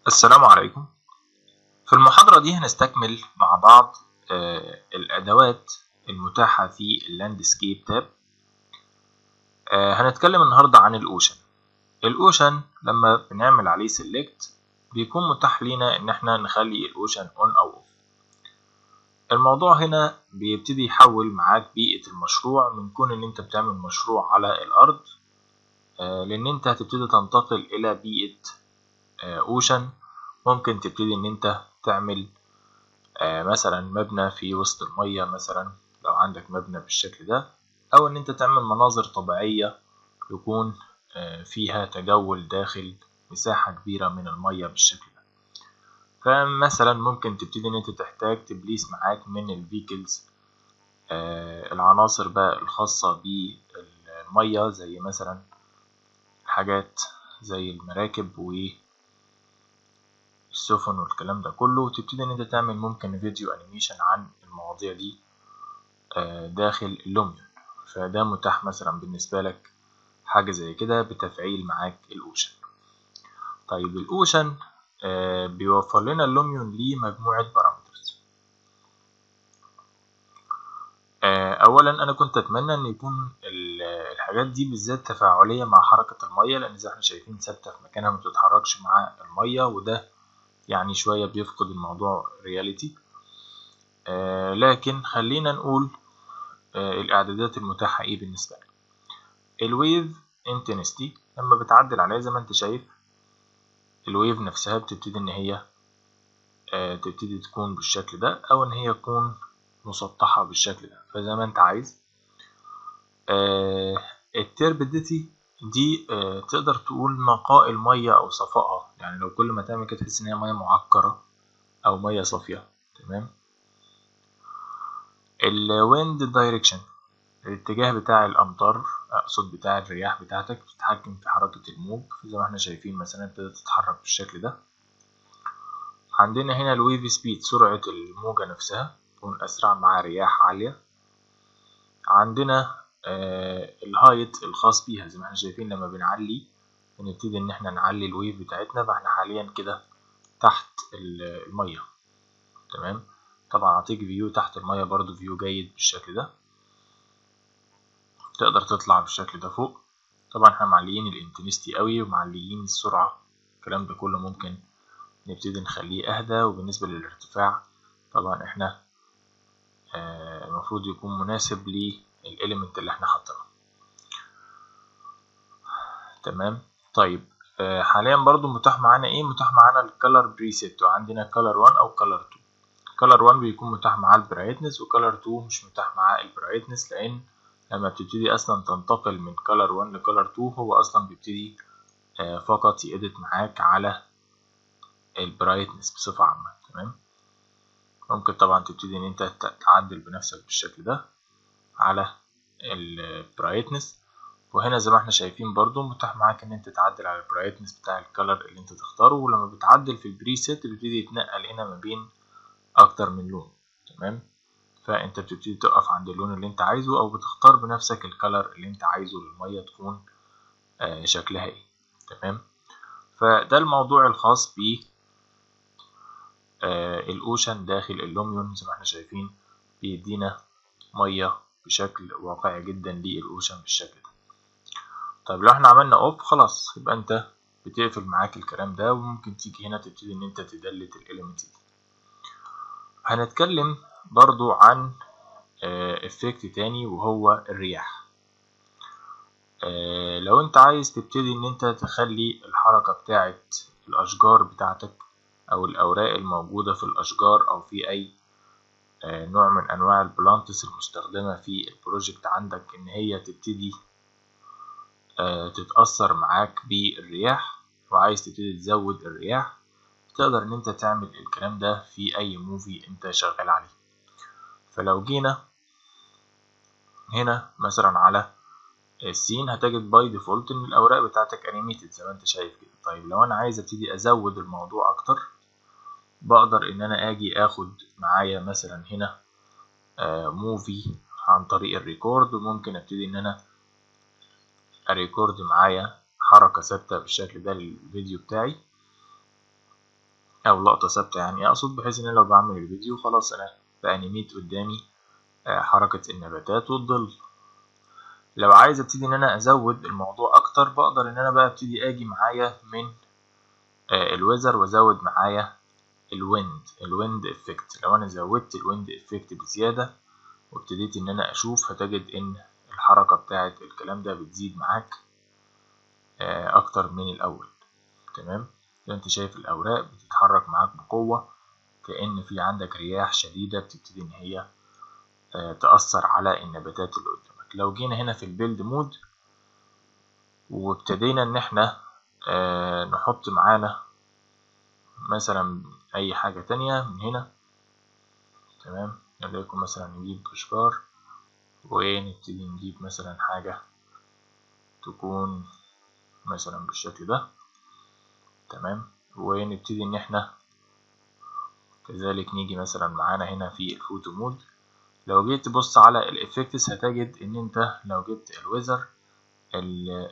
السلام عليكم. في المحاضرة دي هنستكمل مع بعض الأدوات المتاحة في اللاندسكيب تاب. هنتكلم النهاردة عن الأوشن. الأوشن لما بنعمل عليه سيلكت بيكون متاح لنا إن احنا نخلي الأوشن أون أو أوف. الموضوع هنا بيبتدي يحول معاك بيئة المشروع من كون إن أنت بتعمل مشروع على الأرض لأن أنت هتبتدي تنتقل إلى بيئة أوشن. ممكن تبتدي إن أنت تعمل مثلا مبنى في وسط المية، مثلا لو عندك مبنى بالشكل ده، أو إن أنت تعمل مناظر طبيعية يكون فيها تجول داخل مساحة كبيرة من المية بالشكل ده. فمثلا ممكن تبتدي إن أنت تحتاج تبليس معاك من الفيكلز العناصر بقى الخاصة بالمية، زي مثلا حاجات زي المراكب والسفن والكلام ده كله، وتبتدي إن أنت تعمل ممكن فيديو أنيميشن عن المواضيع دي داخل اللوميون. فده متاح مثلا بالنسبة لك حاجة زي كده بتفعيل معاك الأوشن. طيب الأوشن بيوفر لنا اللوميون ليه مجموعة بارامترز. أولا أنا كنت أتمنى أن يكون الحاجات دي بالذات تفاعلية مع حركة المية، لأن زي احنا شايفين ثابتة في مكانها ما بتتحركش مع المية، وده يعني شوية بيفقد الموضوع رياليتي. لكن خلينا نقول الإعدادات المتاحة إيه بالنسبة لك. الويف انتنستي لما بتعدل عليها زي ما انت شايف الويف نفسها بتبتدي ان هي تبتدي تكون بالشكل ده، او ان هي تكون مسطحة بالشكل ده، فزي ما انت عايز. التربيديتي دي تقدر تقول نقاء المية او صفائها، يعني لو كل ما تعمل كده تحس ان هي مية معكرة او مية صافية. تمام. الويند دايركشن الاتجاه بتاع الأمطار، أقصد بتاع الرياح بتاعتك، بتتحكم في حركة الموج زي ما احنا شايفين مثلا ابتدت تتحرك بالشكل ده. عندنا هنا الويف سبيد سرعة الموجة نفسها تكون أسرع مع رياح عالية. عندنا الهايت الخاص بيها زي ما احنا شايفين لما بنعلي بنبتدي ان احنا نعلي الويف بتاعتنا، فاحنا حاليا كده تحت المية. تمام. طبعا اعطيك فيو تحت المية برضو فيو جيد بالشكل ده، تقدر تطلع بالشكل ده فوق. طبعا احنا معليين الانتنستي قوي ومعليين السرعة، الكلام ده كله ممكن نبتدي نخليه اهدى. وبالنسبة للارتفاع طبعا احنا المفروض يكون مناسب للإليمنت اللي احنا حاطينه. تمام. طيب حاليا برضو متاح معانا ايه؟ متاح معانا الكالر بريسيت، وعندنا كالر 1 او كالر 2. كالر 1 بيكون متاح معاه البرايتنس، وكالر 2 مش متاح معاه البرايتنس، لان لما بتبتدي اصلا تنتقل من كالر 1 لكالر 2 هو اصلا بيبتدي فقط يأدت معاك على البرايتنس بصفة عامة. تمام. ممكن طبعا تبتدي ان انت تعدل بنفسك بالشكل ده على البرايتنس. وهنا زي ما احنا شايفين برضو متاح معاك ان انت تعدل على البرايتنس بتاع الكالر اللي انت تختاره، ولما بتعدل في البريسيت بيبتدي يتنقل هنا ما بين اكتر من لون. تمام. فانت بتبتدي تقف عند اللون اللي انت عايزه، او بتختار بنفسك الكالر اللي انت عايزه للمية تكون شكلها ايه. تمام. فده الموضوع الخاص ب الاوشن داخل اللوميون. زي ما احنا شايفين بيدينا مية بشكل واقعي جدا للاوشن بالشكل ده. طيب لو احنا عملنا اوف خلاص يبقى انت بتقفل معاك الكلام ده، وممكن تيجي هنا تبتدي ان انت تدلت الاليمنت دي. هنتكلم برضو عن افكت تاني وهو الرياح. لو انت عايز تبتدي ان انت تخلي الحركة بتاعة الاشجار بتاعتك او الاوراق الموجودة في الاشجار او في اي نوع من انواع البلانتس المستخدمة في البروجكت عندك ان هي تبتدي تتأثر معاك بالرياح، وعايز تبتدي تزود الرياح، تقدر ان انت تعمل الكلام ده في اي موفي انت شغال عليه. فلو جينا هنا مثلا على السين هتجد باي ديفولت ان الاوراق بتاعتك انيميتد زي ما انت شايف كده. طيب لو انا عايز ابتدي ازود الموضوع اكتر، بقدر ان انا اجي اخد معايا مثلا هنا موفي عن طريق الريكورد، وممكن ابتدي ان انا اريكورد معايا حركة ثابتة بالشكل ده للفيديو بتاعي. او لقطة ثابتة، يعني اقصد بحيث ان انا لو بعمل الفيديو خلاص انا بانيميت قدامي حركة النباتات والظل. لو عايز ابتدي ان انا ازود الموضوع اكتر، بقدر ان انا بقى ابتدي اجي معايا من الويزر وازود معايا الويند افكت. لو انا زودت الويند افكت بزيادة وابتديت ان انا اشوف، هتجد ان الحركة بتاعة الكلام ده بتزيد معاك اكتر من الاول. تمام، زي انت شايف الاوراق بتتحرك معاك بقوة، كأن في عندك رياح شديدة بتبتدي ان هي تأثر على النباتات اللي قدامك. لو جينا هنا في البيلد مود وابتدينا ان احنا نحط معانا مثلا اي حاجة تانية من هنا، تمام، نلاقيكم مثلا نجيب اشجار ونبتدي نجيب مثلا حاجة تكون مثلا بالشكل ده، تمام، ونبتدي ان احنا كذلك نيجي مثلا معانا هنا في الفوتو مود. لو جيت تبص على الافكتس هتجد ان انت لو جبت الويزر،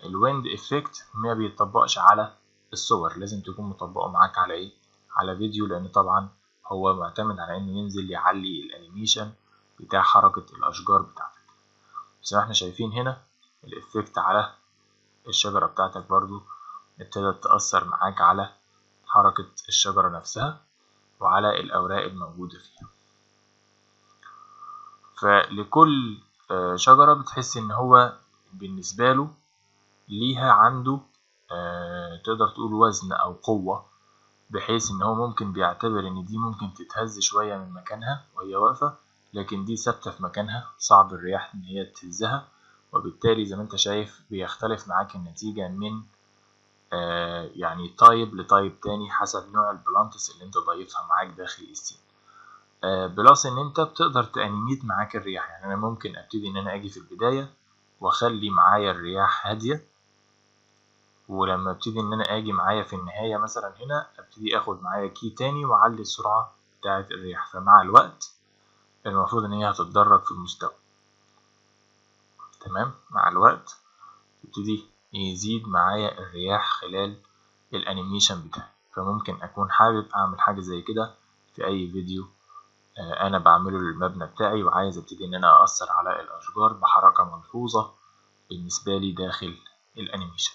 الويند افكت ما بيطبقش على الصور، لازم تكون مطبقه معاك على ايه، على فيديو، لان طبعا هو معتمد على انه ينزل يعلي الانيميشن بتاع حركة الاشجار بتاعتك. زي ما احنا شايفين هنا الافكت على الشجرة بتاعتك برضو ابتدت تأثر معاك على حركة الشجرة نفسها وعلى الأوراق الموجودة فيها. فلكل شجرة بتحس إن هو بالنسبة له ليها عنده تقدر تقول وزن أو قوة، بحيث إن هو ممكن بيعتبر إن دي ممكن تتهز شوية من مكانها وهي واقفة، لكن دي ثابتة في مكانها، صعب الرياح إن هي تهزها، وبالتالي زي ما أنت شايف بيختلف معاك النتيجة من يعني تايب لتايب تاني حسب نوع البلانتس اللي انت ضايفها معاك داخل السين. بلس ان انت بتقدر تانيميت معاك الرياح، يعني انا ممكن ابتدي ان انا اجي في البداية واخلي معايا الرياح هادية، ولما ابتدي ان انا اجي معايا في النهاية مثلا هنا ابتدي اخد معايا كي تاني واعلي السرعة بتاعة الرياح، فمع الوقت المفروض ان هي هتتدرج في المستوى. تمام، مع الوقت يبتدي يزيد معايا الرياح خلال الانيميشن بتاعي. فممكن اكون حابب اعمل حاجة زي كده في اي فيديو انا بعمله للمبنى بتاعي، وعايز ابتدي ان انا اثر على الاشجار بحركة ملحوظة بالنسبة لي داخل الانيميشن.